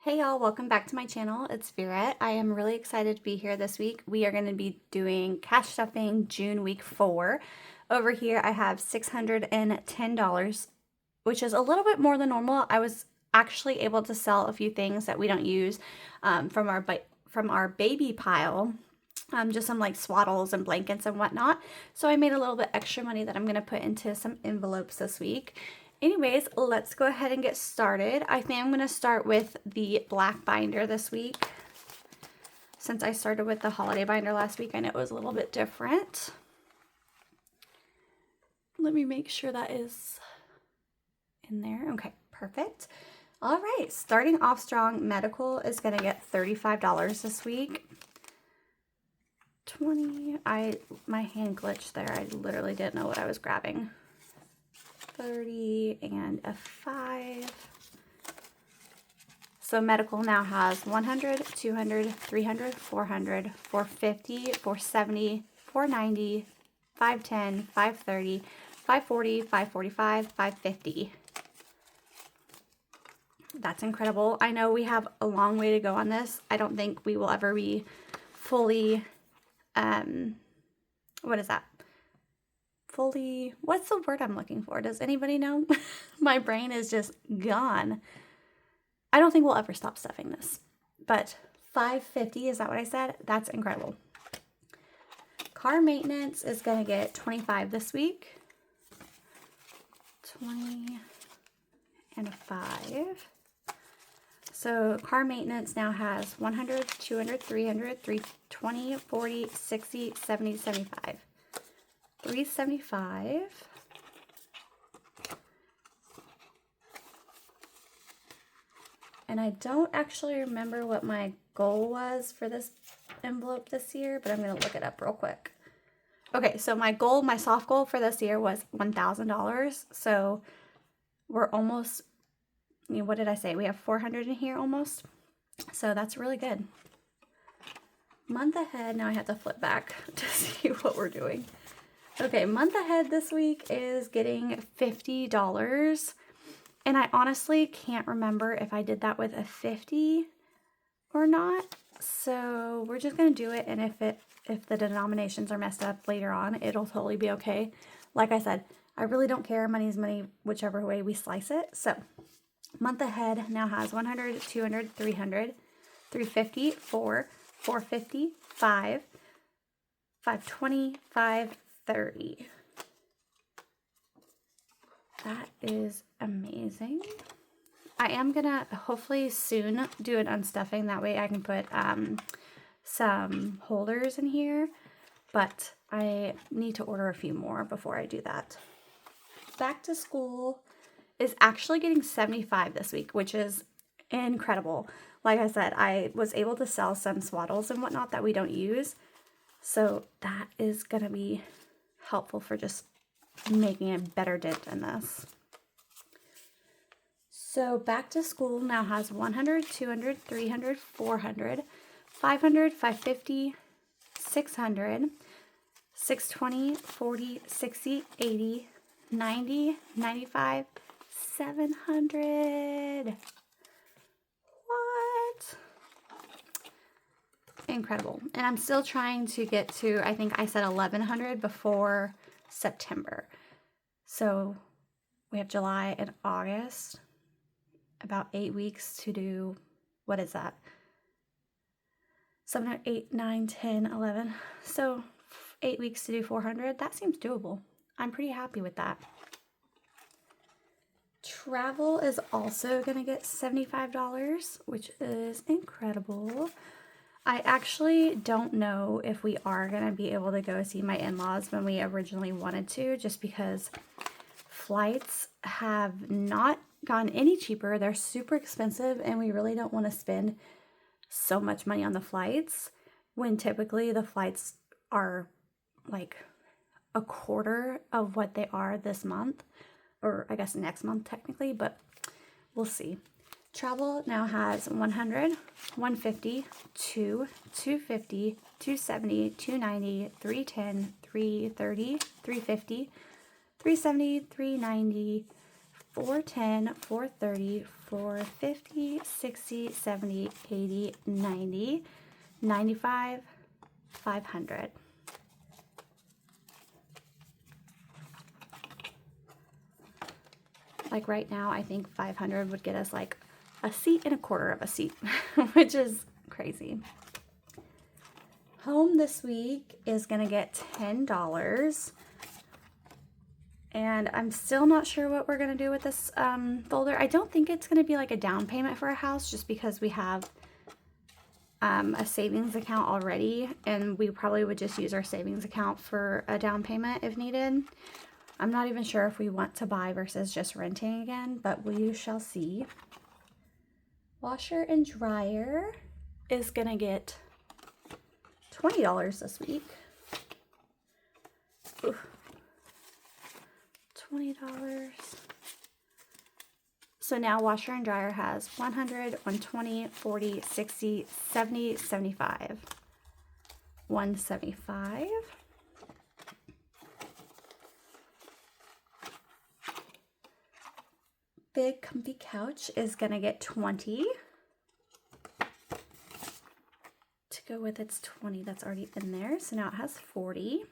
Hey y'all, welcome back to my channel. It's Vera. I am really excited to be here this week. We are going to be doing cash stuffing June week 4. Over here I have $610, which is a little bit more than normal. I was actually able to sell a few things that we don't use from our baby pile. Just some like swaddles and blankets and whatnot. So I made a little bit extra money that I'm going to put into some envelopes this week. Anyways, let's go ahead and get started. I think I'm going to start with the black binder this week. Since I started with the holiday binder last week, I know it was a little bit different. Let me make sure that is in there. Okay, perfect. All right, starting off strong, medical is going to get $35 this week. 20, my hand glitched there. I literally didn't know what I was grabbing. 30 and a 5. So medical now has 100, 200, 300, 400, 450, 470, 490, 510, 530, 540, 545, 550. That's incredible. I know we have a long way to go on this. I don't think we will ever be fully, what is that? What's the word I'm looking for? Does anybody know? My brain is just gone. I don't think we'll ever stop stuffing this. But 550, is that what I said? That's incredible. Car maintenance is going to get 25 this week. 20 and a 5. So car maintenance now has 100, 200, 300, 320, 40, 60, 70, 75. 375. And I don't actually remember what my goal was for this envelope this year, but I'm going to look it up real quick. Okay, so my soft goal for this year was $1,000. So we're almost, what did I say? We have 400 in here almost. So that's really good. Month ahead, now I have to flip back to see what we're doing. Okay, month ahead this week is getting $50. And I honestly can't remember if I did that with a 50 or not. So we're just going to do it. And if the denominations are messed up later on, it'll totally be okay. Like I said, I really don't care. Money's money, whichever way we slice it. So month ahead now has 100, 200, 300, 350, 4, 450, 5, 520, 530. That is amazing. I am gonna hopefully soon do an unstuffing. That way I can put some holders in here, but I need to order a few more before I do that. Back to school is actually getting 75 this week, which is incredible. Like I said, I was able to sell some swaddles and whatnot that we don't use. So that is gonna be helpful for just making a better dent in this. So back to school now has 100, 200, 300, 400, 500, 550, 600, 620, 40, 60, 80, 90, 95, 700. What? Incredible. And I'm still trying to get to, I think I said 1100 before September. So we have July and August, about 8 weeks to do, what is that? 7, 8, 9, 10, 11. So 8 weeks to do 400. That seems doable. I'm pretty happy with that. Travel is also going to get $75, which is incredible. I actually don't know if we are going to be able to go see my in-laws when we originally wanted to, just because flights have not gone any cheaper. They're super expensive, and we really don't want to spend so much money on the flights when typically the flights are like a quarter of what they are this month, or I guess next month technically, but we'll see. Travel now has 100, 150, 2, 250, 270, 290, 310, 330, 350, 370, 390, 410, 430, 450, 60, 70, 80, 90, 95, 500. Like right now, I think 500 would get us like a seat and a quarter of a seat, which is crazy. Home this week is gonna get $10. And I'm still not sure what we're gonna do with this folder. I don't think it's gonna be like a down payment for a house, just because we have a savings account already, and we probably would just use our savings account for a down payment if needed. I'm not even sure if we want to buy versus just renting again, but we shall see. Washer and dryer is gonna get $20 this week. Ooh. $20. So now washer and dryer has 100, 120, 40, 60, 70, 75. 175. Big comfy couch is gonna get 20. To go with its 20 that's already in there, so now it has 40.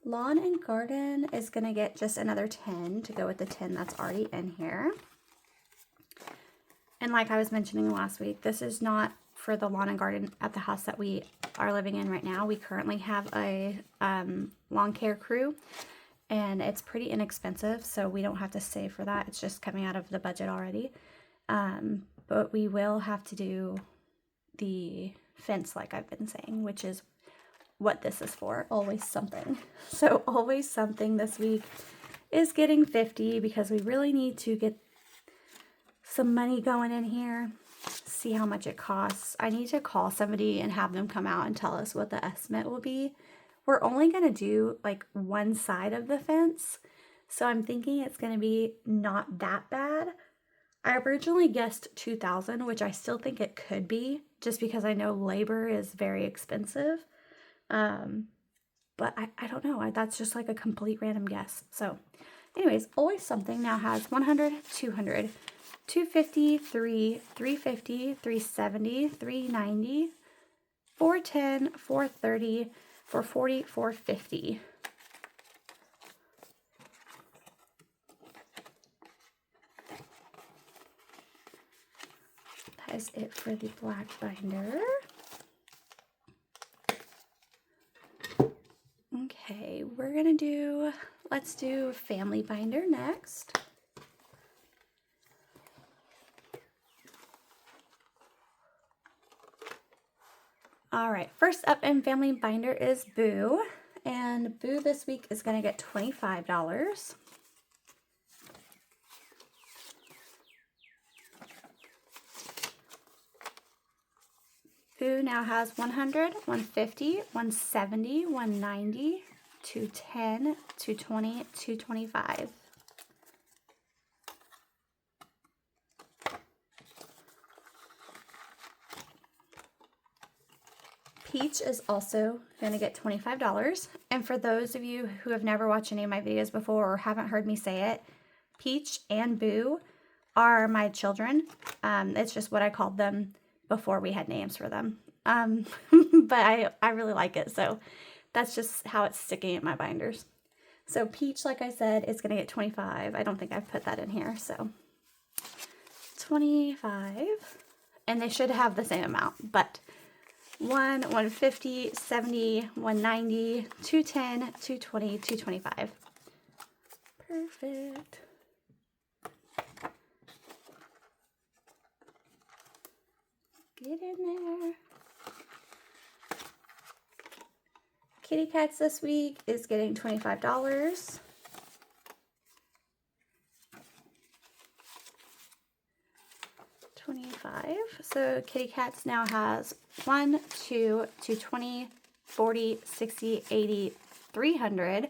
Lawn and garden is gonna get just another 10 to go with the 10 that's already in here. And like I was mentioning last week, this is not for the lawn and garden at the house that we are living in right now. We currently have a lawn care crew, and it's pretty inexpensive, so we don't have to save for that. It's just coming out of the budget already. But we will have to do the fence like I've been saying, which is what this is for. Always something. So always something this week is getting 50 because we really need to get some money going in here. See how much it costs. I need to call somebody and have them come out and tell us what the estimate will be. We're only going to do like one side of the fence, so I'm thinking it's going to be not that bad. I originally guessed $2,000, which I still think it could be, just because I know labor is very expensive. But I don't know. That's just like a complete random guess. So anyways, always something now has 100, 200, 250, 350, 370, 390, 410, 430, 440, 450. That is it for the black binder. Okay, let's do family binder next. All right, first up in family binder is Boo, and Boo this week is going to get $25. Boo now has 100, 150, 170, 190, 210, 220, 225. Peach is also going to get $25. And for those of you who have never watched any of my videos before or haven't heard me say it, Peach and Boo are my children. It's just what I called them before we had names for them. But I really like it, so that's just how it's sticking in my binders. So Peach, like I said, is going to get 25. I don't think I've put that in here, so 25. And they should have the same amount, but 150, 70, 190, 210, 220, 225. Perfect. Get in there. Kitty Cats this week is getting $25. So Kitty Cats now has 1, 2, 220, 40, 60, 80, 300,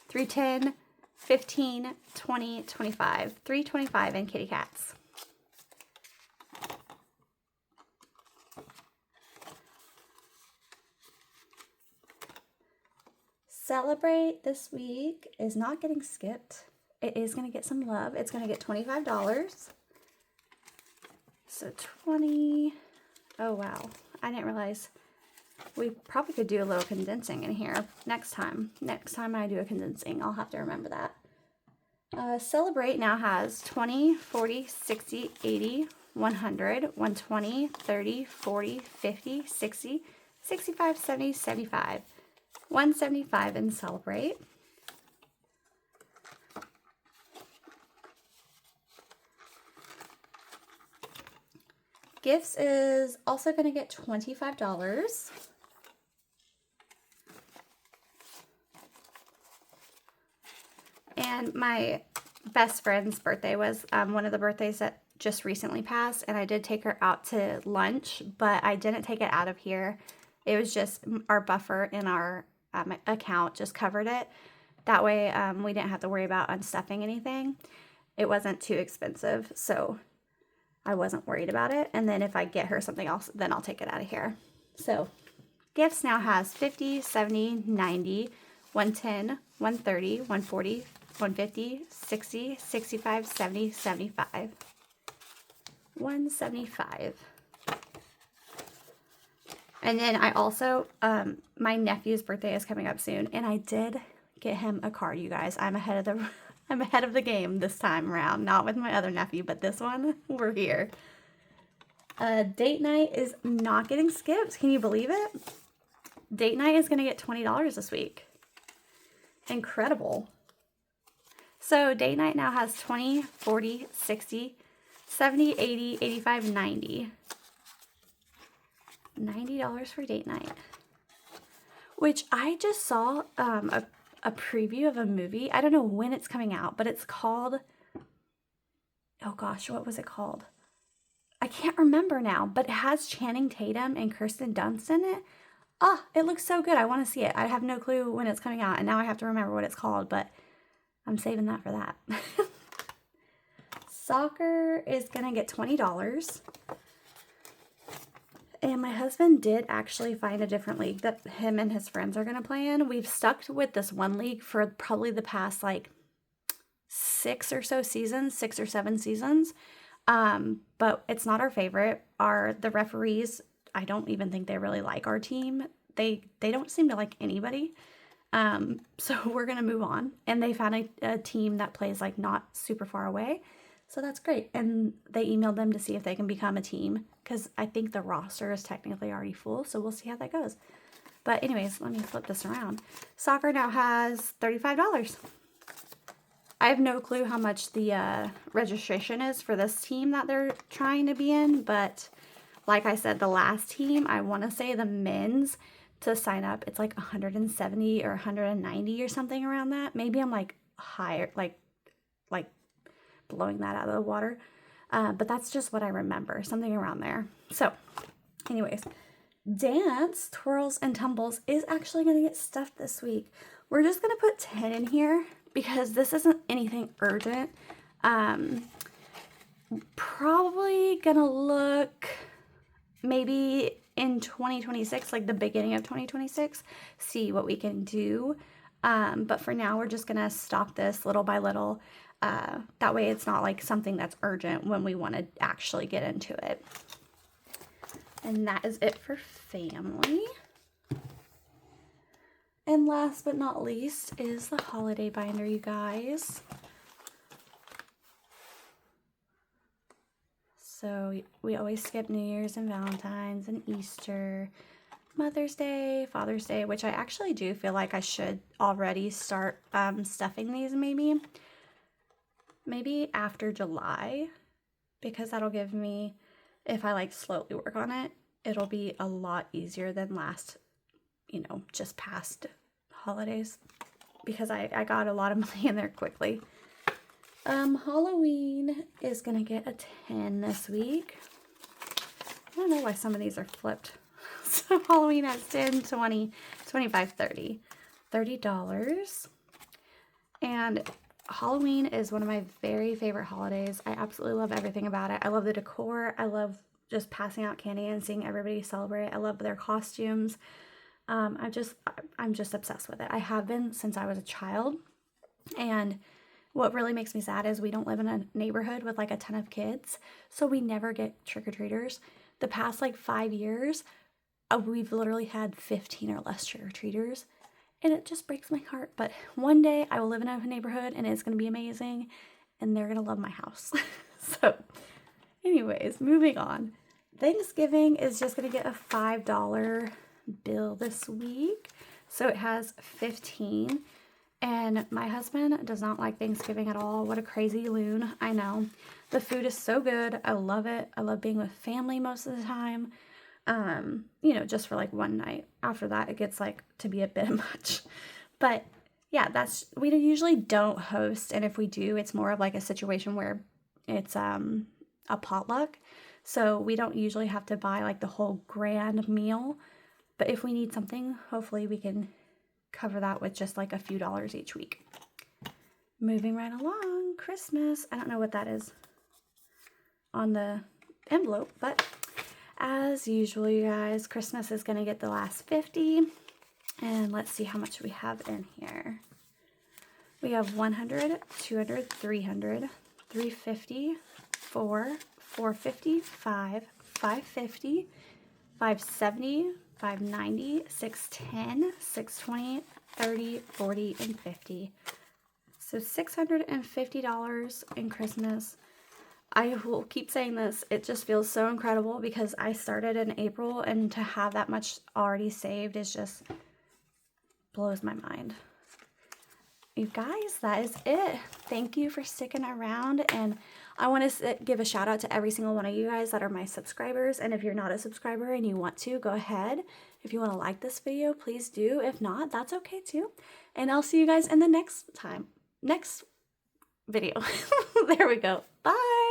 310, 15, 20, 25. 325 in Kitty Cats. Celebrate this week is not getting skipped. It is going to get some love. It's going to get $25. So 20. Oh, wow. I didn't realize we probably could do a little condensing in here next time. Next time I do a condensing, I'll have to remember that. Celebrate now has 20, 40, 60, 80, 100, 120, 30, 40, 50, 60, 65, 70, 75. 175 in Celebrate. Gifts is also going to get $25. And my best friend's birthday was one of the birthdays that just recently passed, and I did take her out to lunch, but I didn't take it out of here. It was just our buffer in our account just covered it. That way we didn't have to worry about unstuffing anything. It wasn't too expensive, so I wasn't worried about it. And then if I get her something else, then I'll take it out of here. So gifts now has 50, 70, 90, 110, 130, 140, 150, 60, 65, 70, 75. 175. And then I also, my nephew's birthday is coming up soon, and I did get him a card, you guys. I'm ahead of the game this time around. Not with my other nephew, but this one, we're here. Date night is not getting skipped. Can you believe it? Date night is going to get $20 this week. Incredible. So date night now has 20, 40, 60, 70, 80, 85, 90. $90 for date night. Which I just saw a preview of a movie. I don't know when it's coming out, but it's called, oh gosh, what was it called? I can't remember now, but it has Channing Tatum and Kirsten Dunst in it. Oh, it looks so good. I want to see it. I have no clue when it's coming out, and now I have to remember what it's called, but I'm saving that for that. Soccer is going to get $20. And my husband did actually find a different league that him and his friends are going to play in. We've stuck with this one league for probably the past like 6 or 7 seasons. But it's not our favorite. The referees, I don't even think they really like our team. They don't seem to like anybody. So we're going to move on. And they found a team that plays like not super far away. So that's great. And they emailed them to see if they can become a team, because I think the roster is technically already full. So we'll see how that goes. But anyways, let me flip this around. Soccer now has $35. I have no clue how much the registration is for this team that they're trying to be in. But like I said, the last team, I want to say the men's, to sign up, it's like 170 or 190 or something around that. Maybe I'm like higher, like blowing that out of the water. But that's just what I remember, something around there. So anyways, dance, twirls, and tumbles is actually going to get stuffed this week. We're just going to put 10 in here because this isn't anything urgent. Probably going to look maybe in 2026, like the beginning of 2026, see what we can do. But for now, we're just going to stock this little by little. That way it's not like something that's urgent when we want to actually get into it. And that is it for family. And last but not least is the holiday binder, you guys. So we always skip New Year's and Valentine's and Easter, Mother's Day, Father's Day, which I actually do feel like I should already start stuffing these maybe after July, because that'll give me, if I like slowly work on it, it'll be a lot easier than last, just past holidays, because I got a lot of money in there quickly. Halloween is going to get a 10 this week. I don't know why some of these are flipped. So Halloween has 10, 20, 25, 30. $30. And Halloween is one of my very favorite holidays. I absolutely love everything about it. I love the decor. I love just passing out candy and seeing everybody celebrate. I love their costumes. I'm just obsessed with it. I have been since I was a child. And what really makes me sad is we don't live in a neighborhood with like a ton of kids, so we never get trick-or-treaters. The past like 5 years, we've literally had 15 or less trick-or-treaters, and it just breaks my heart. But one day I will live in a neighborhood and it's going to be amazing, and they're going to love my house. So anyways, moving on. Thanksgiving is just going to get a $5 bill this week. So it has 15. And my husband does not like Thanksgiving at all. What a crazy loon. I know. The food is so good. I love it. I love being with family most of the time. You know, just for like one night. After that, it gets like to be a bit much. But yeah, we usually don't host. And if we do, it's more of like a situation where it's a potluck. So we don't usually have to buy like the whole grand meal. But if we need something, hopefully we can cover that with just like a few dollars each week. Moving right along, Christmas. I don't know what that is on the envelope, but as usual, you guys, Christmas is going to get the last 50. And let's see how much we have in here. We have 100, 200, 300, 350, 4, 450, 5, 550, 570, 590, 610, 620, 30, 40, and 50. So $650 in Christmas. I will keep saying this. It just feels so incredible because I started in April, and to have that much already saved is just blows my mind. You guys, that is it. Thank you for sticking around, and I want to give a shout out to every single one of you guys that are my subscribers. And if you're not a subscriber and you want to, go ahead. If you want to like this video, please do. If not, that's okay too. And I'll see you guys in the next video. There we go. Bye.